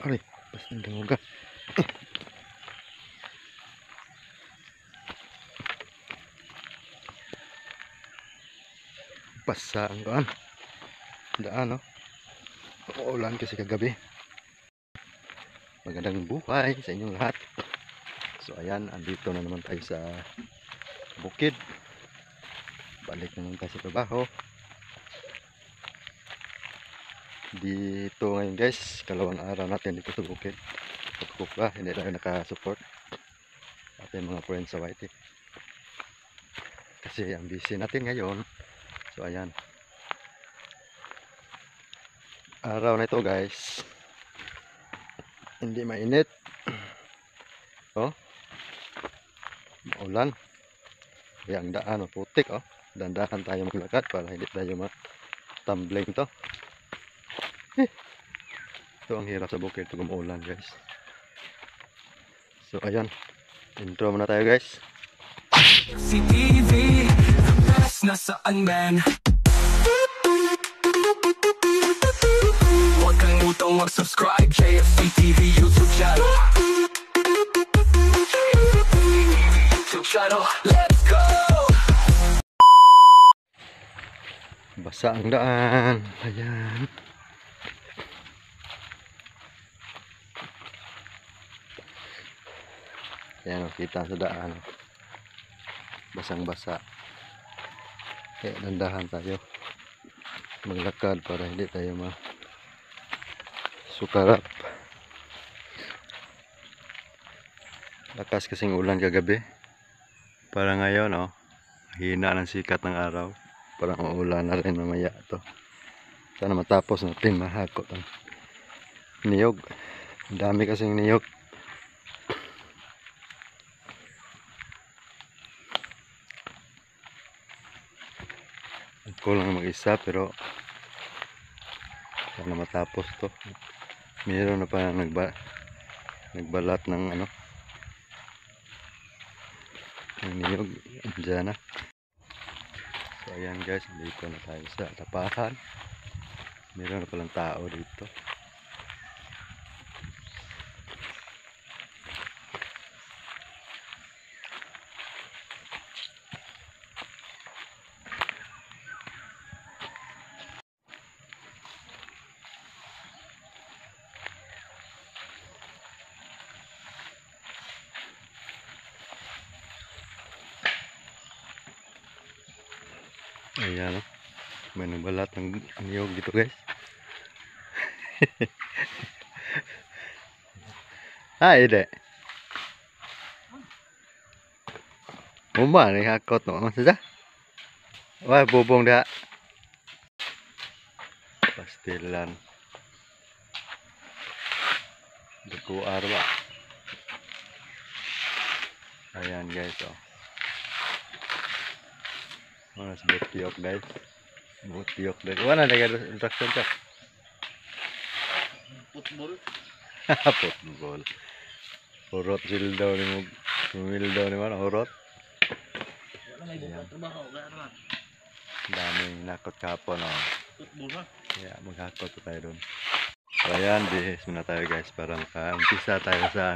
Aray, pas nagdangoga. Basa ang daan, no? Uulan kasi kagabi. Magandang buhay sa inyong lahat. So ayan, andito na naman tayo sa bukid. Balik na naman tayo sa trabaho. Dito ngayon guys, kalawang araw natin dito sa bukid. Pagkukla, hindi tayo nakasupport ating mga friends sa YT. Kasi ang busy natin ngayon. So ayan, araw na ito guys, hindi mainit. Oh, maulan. Kaya ang daan putik. Oh, dandahan tayo maglakad para hindi tayo ma-tumbling to. Ito ang hirap sa bukid pag umuulan guys. So ayan, intro muna tayo guys. Si TV, the best nasaan man. Huwag kang utang mag-subscribe, JFC TV YouTube channel. JFC TV YouTube channel, let's go! Basa ang daan. Ayan. Ayan, kita sa daan. Basang-basa. Kaya dandahan tayo maglakad para hindi tayo masukarap. Lakas kasing ulan kagabi. Para ngayon, oh, hina ng sikat ng araw. Parang uulan na rin mamaya to. Sana matapos natin mahakot ang niyog. Ang dami kasing niyog. Ako lang mag-isa pero sana matapos to. Mayroon na pa nagbalat ng ng niyog. Andiyan na. So ayan guys, dito na tayo sa tapahan. Mayroon na palang tao dito. Ayan, may nagbalat ng niyog dito guys. Ay, ide. Mumba ni hakot no sa. Wah, bubong dah. Pastilan. Duku arwa. Ayan guys, oh. Mana sebut tiok guys. Sebut tiok guys. Mana ada instruction cak? Football. Football. Horot sildaw ni mo. Mildaw ni mana horot. Wala may buka trabaho, wala naman. Daming nakot kapon, oh. Football ha? Ya, maghakot po tayo doon. So ayan, bihis muna tayo guys para maka-umpisa tayo sa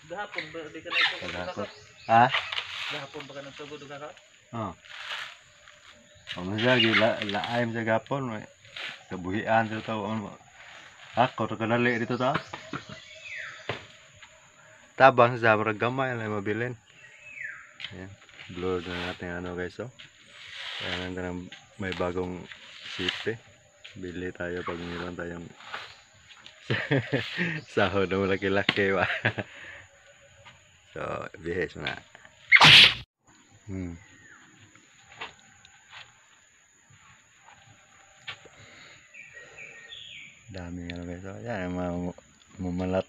Gahapon ba di ka nagtugod paghakot. ka? Ha? Gahapon ba ka nagtugod ka? Oh. Masya laim sa gapon, may kabuhian sa tao. Hakot ka nali dito ta. Tabang sa marag gamay lang mabilin. Ayan, blur na natin guys, oh. Ayan, hanggang may bagong sipe. Bili tayo pag meron tayong sahod na malaki-laki ba. So, bihis na. Daming guys, oh. Yan, mamalat.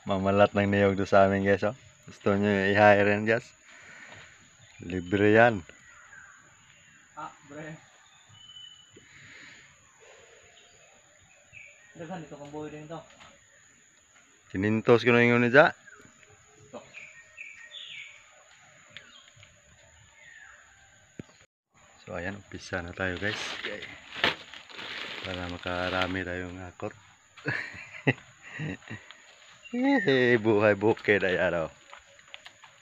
Mamalat ng niyog doon sa amin guys, oh. Gusto nyo i-hire yan guys. Libre yan. Ah, bre. Daghan dito kang buhay din to. Sinintos ko na yung nila. So ayan, umpisa na tayo guys. Okay. Para makarami tayong hakot. Buhay bukid ay araw.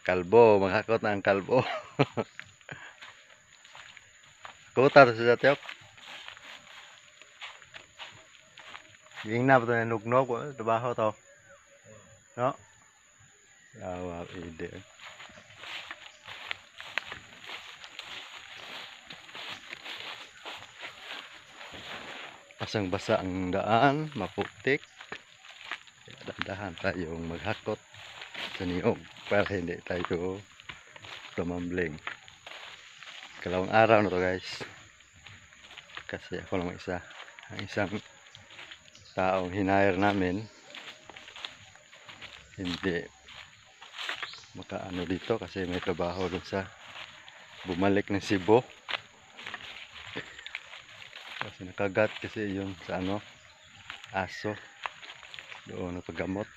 Kalbo, manghakot na ang kalbo. Kuta to sa tiyok. Ging na pa to nugnog, trabaho to. No? Yawa, ide. Basang-basa ang daan, maputik. Dahan tayong maghakot sa niyog para hindi tayo tumambling. Kalawang araw na to guys. Kasi ako lang isa. Ang isang taong hinire namin hindi makaano dito kasi may trabaho dun sa bumalik ng Cebu. Kasi nakagat kasi yung sa ano aso doon na paggamot.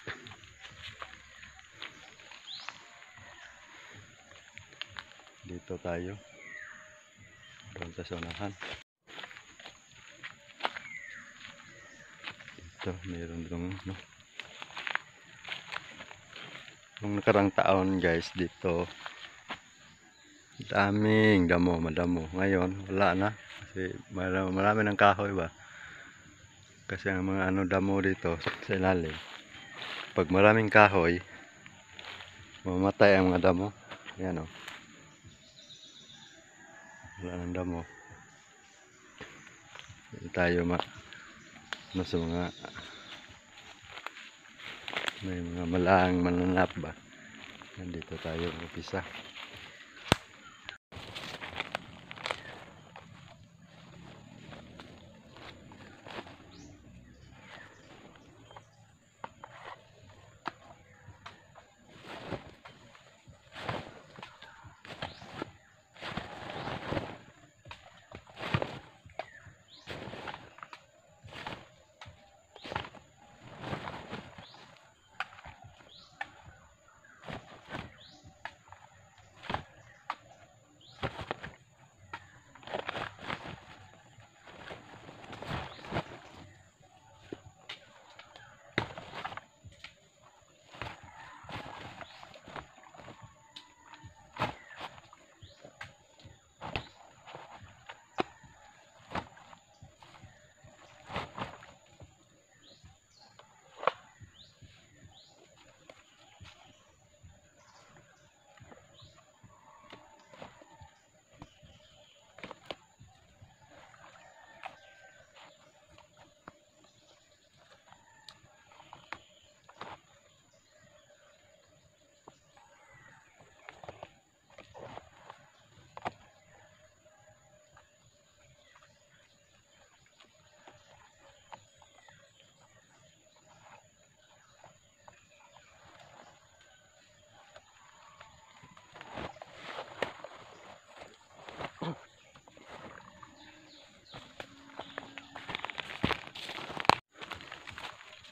Dito tayo doon sa sonahan. Dito meron dong no. Nung nakarang taon guys dito daming damo, madamo. Ngayon wala na kasi marami ng kahoy ba. Kasi ang mga ano damo dito sa ilalim. Pag maraming kahoy, mamatay ang mga damo. Yan o. Wala ng damo. Hindi tayo ano sa mga may mga malaang mananap ba. Nandito tayo umpisa.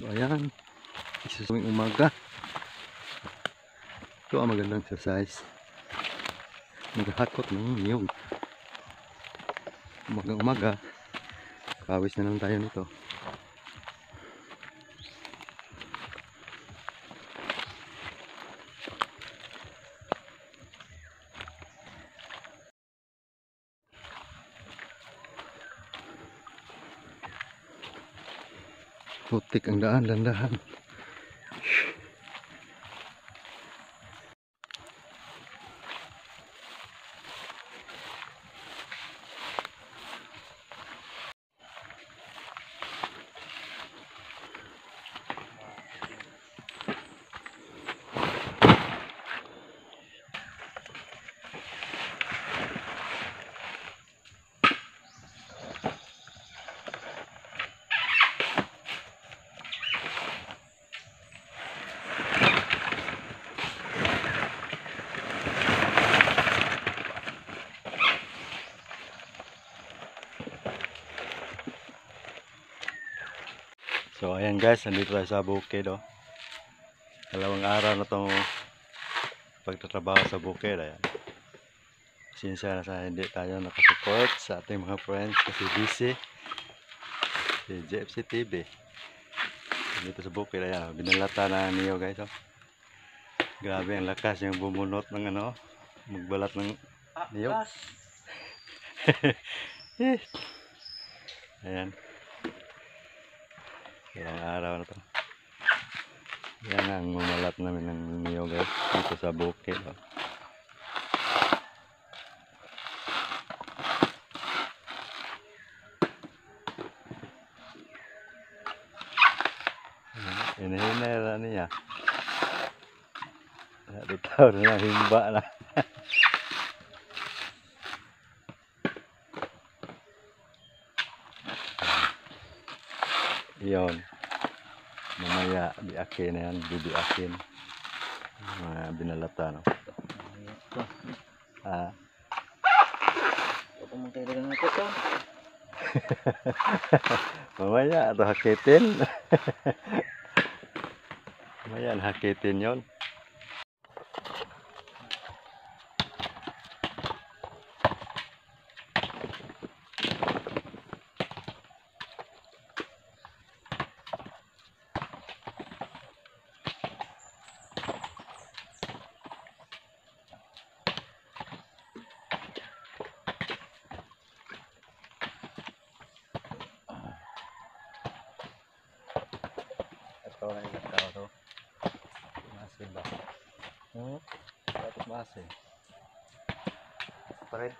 So ayan, isa sa umaga. Ito ang magandang exercise. Naghahakot ng niyog. Umaga, kawis na lang tayo nito. Putik ang daan, dandahan. So ayan guys, nandito tayo sa bukid oh. Dalawang araw na itong pagtatrabaho sa bukid. Ayan. Sinsya na sa hindi tayo nakasupport sa ating mga friends kasi busy si JFC TV. Dito sa bukid, ayan. Binalata na niyo guys. Oh. Grabe ang lakas yung bumunot ng ano. Magbalat ng niyog. Gas. Ayan. Ilang araw na to. Yan ang mamalat namin ng niyog guys. Dito sa bukid. Oh. Hinahinera niya. Dito na himba na. Iyon. Mamaya biakin na yan. Bibiakin. Mga binalata no. Ah. Ako mong kailangan ako to. Mamaya ito hakitin. Mamaya hakitin yon. Ito na yung tao to. Masin ba? Dapat masin. Pa rin.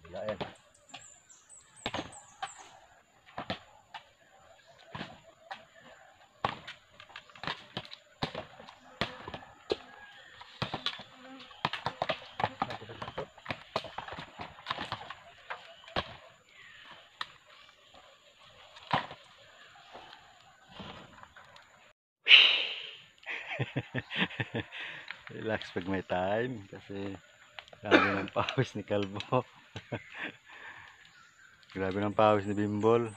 Bilain. Relax pag may time kasi grabe ng pawis ni Kalbo. Grabe ng pawis ni Bimbol.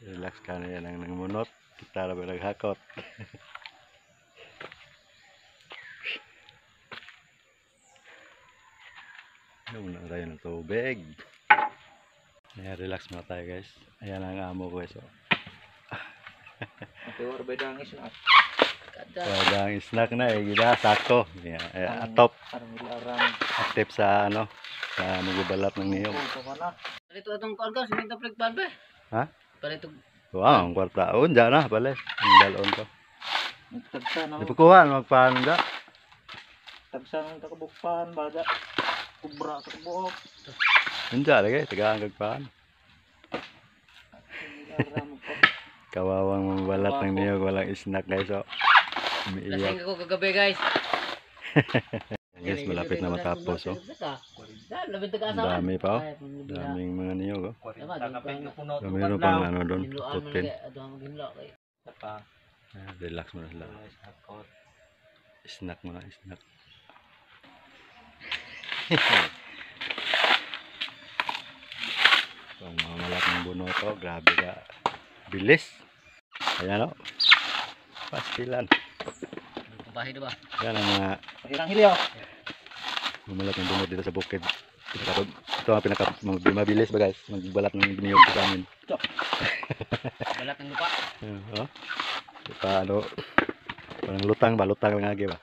Relax ka na yan ang nangmunot. Kita na ba naghakot? Inom na tayo ng tubig. Ayan, relax muna tayo guys. Ayan ang amo ko guys. Ate orbay dangis na. Kaya ang snack na gila sako. Yeah, atop. Parang nilarang. Active sa ano, sa magbabalat ng niyog. Ito ka na. Palito itong kuwan ka, sininta plikpan ba? Ha? Palito. Wow, ang kwartaon dyan na pala. Ang dalon ko. Tagsa na. Ipukuhan, magpaano dyan. Tagsa ng takabukpan. Bada. Kubra sa buhok. Nandiyan lagi, tagaan kagpaan. Nilarang ko. Kawawang mabalat ng niyog, walang snack guys. So, Lasing umiiyak. ako kagabi guys. Guys, malapit na matapos. Oh. Labing taga Ang asawa. dami pa. Oh. Daming mga niyog. Oh. So, meron pang ano doon, putin. Relax mo na sila. Snack mo na, snack. So, ang mga malak ng buno to, grabe ka. Bilis. Ayan o. Pastilan. Bahay diba? Yan ang mga Hirang hilyo. mamalak ng buno dito sa bukid. Ito ang mabilis ba guys? Magbalat ng biniyog sa amin. Balat ng lupa. Oh. Pa ano, parang lutang ba? Lutang lang agi ba?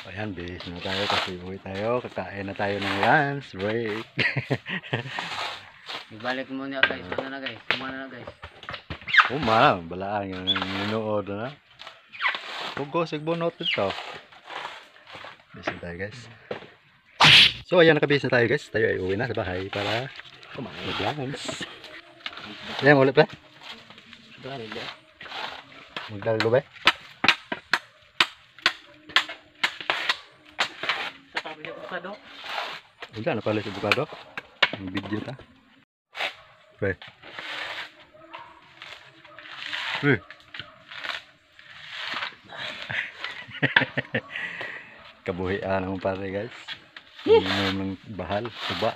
Ayan, bis na tayo kasi uwi tayo. Kakain na tayo ng lunch break. Ibalik mo niya guys. Ano na guys? Kumana na guys. Umala, balaan yung ninood na. Pugo, sigbunot ito. Bis na tayo guys. So ayan, nakabis na tayo guys. Tayo ay uwi na sa bahay para mag-lunch. Ayan, ulit ba? Magdalo ba? Sa tabi niya bukado. Wala na pala sa bukado. Ang video ta. Pre. Kabuhian naman pare guys. Inom ng bahal, suba.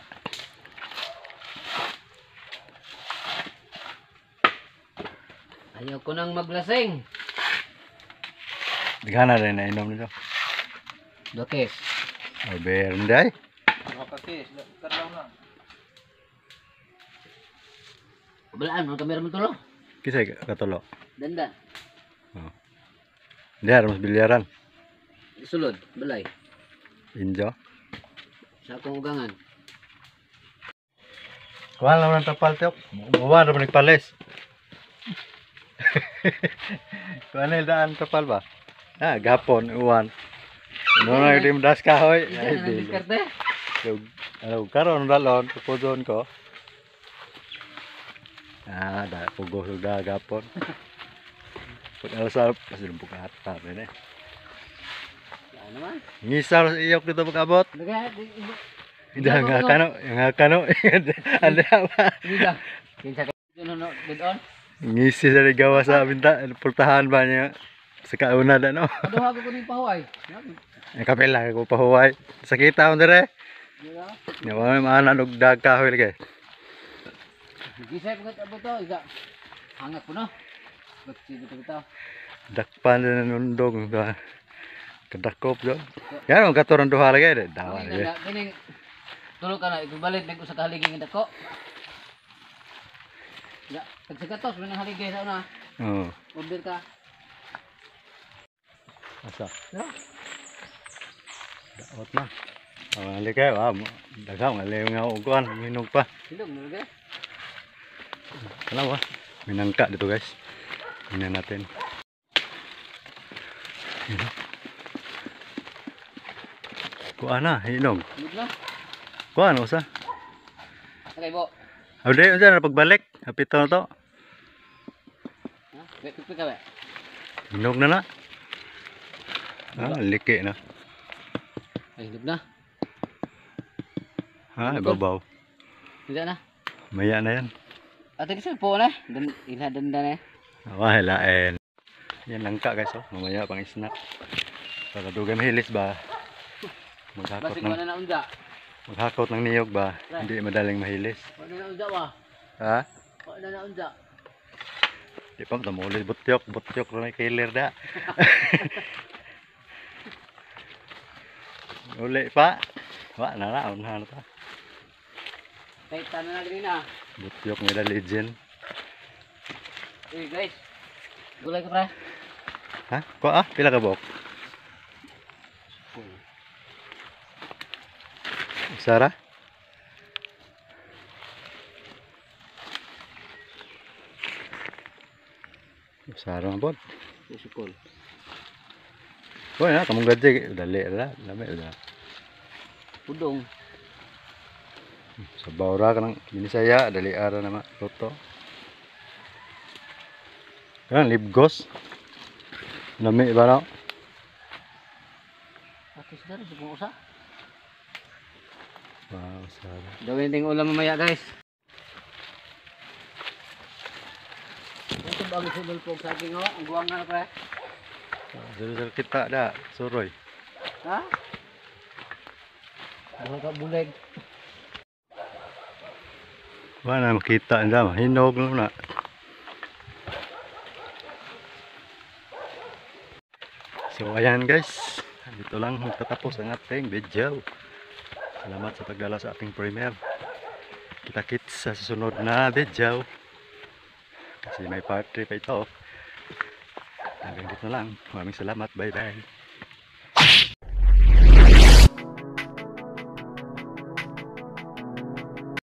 Ayaw ko nang maglasing. Digana rin na inom nito. Dokes. Ay, bernday. Makakis. Karlaw na. Balaan mo kamera mo tulo. Kisay katulo. Dandan. Diyan mas bilyaran. Sulod, balay. Injo. Sa akong ugangan. Kuha lang ng tapal tiyok. Buwan na nagpalis. Kuha na daan tapal ba? Gapon, uwan. Ano na yung das kahoy. Ay, Ida na dili. diskarte. Ano, karon dalon, pupudon ko. Pugo sudah gapon. Pag alasal, kasi nung bukata rin eh. Ano man? Ngisal sa iyok dito pag-abot. Lagay. Hindi, ang kano. Ano ba? Ida. Kinsa ka no dead on. Ngisi sa ligawa sa binta, pultahan ba niya? Sa kauna na no? Aduha ko kuning pahuay. Ang kapila ko pahuway. Sakita ko dire. Dira. Nawa may maanan og dag kahoy lagi. Gisay ko kat to, iga. Hangat po no. Ba't sige to. Dakpan na nundong. Kadakop do. Yan ang katuran duha lagi. Dawa lagi. Kining tulo ka na igubalit nag usa ka haligi ng dako. Ya, tagsagatos man ang haligi sa una. Oo. Order ka. Asa? Ya. Daot na. Ang lagi kayo. Dagaw nga lew nga uguan. Minog pa. Silog na lagi. Alam ba? Minangka dito guys. Tingnan natin. Kuha na, hinog. Silog na. Kuha na usa. Okay bo. Awde, unsa na pagbalik? Hapit na to. Ha? Wait, pick ka ba? Hinog na na. Liki na. Ay, silog na. Ibabaw. Tidak na. Maya na yan. Ate kasi po na. Ila dandan eh. Hilain. Yan lang ka guys, oh. Mamaya pang snack. Para dugay mahilis ba? Basig mo na unja. Maghakot ng niyog ba? Hindi madaling mahilis. Wala na unja ba? Ha? Wala na unja. Di pa tamulis butyok na killer da. Uli pa. Wa na na unahan ta. Kahit tanan na rin na. Butyok nila legend. Eh guys. Gulay ka pre. Ha? Kuha pila ka bok? Sara? Sara ang bod. Sukol. Kuha na, kamong gadya. Dali na. Lami na. Pudong. Sa bawra ka ng Binisaya, dali ara na luto. Kan libgos. Lami ba na? Ate sila rin sa usa. Wow, Sara. Gawin ting ulam mamaya guys. Ito bago sa bulpog sa aking ho. Ang guwang na pre. Sir kita da, suroy. Ha? Bago ka buleg. Wala na makita nila, hinog lang na. So ayan guys, dito lang magtatapos ang ating video. Salamat sa pagdala sa ating premiere. Kita-kits sa susunod na video. Kasi may part 3 pa ito. Hanggang dito lang. Maraming salamat. Bye bye.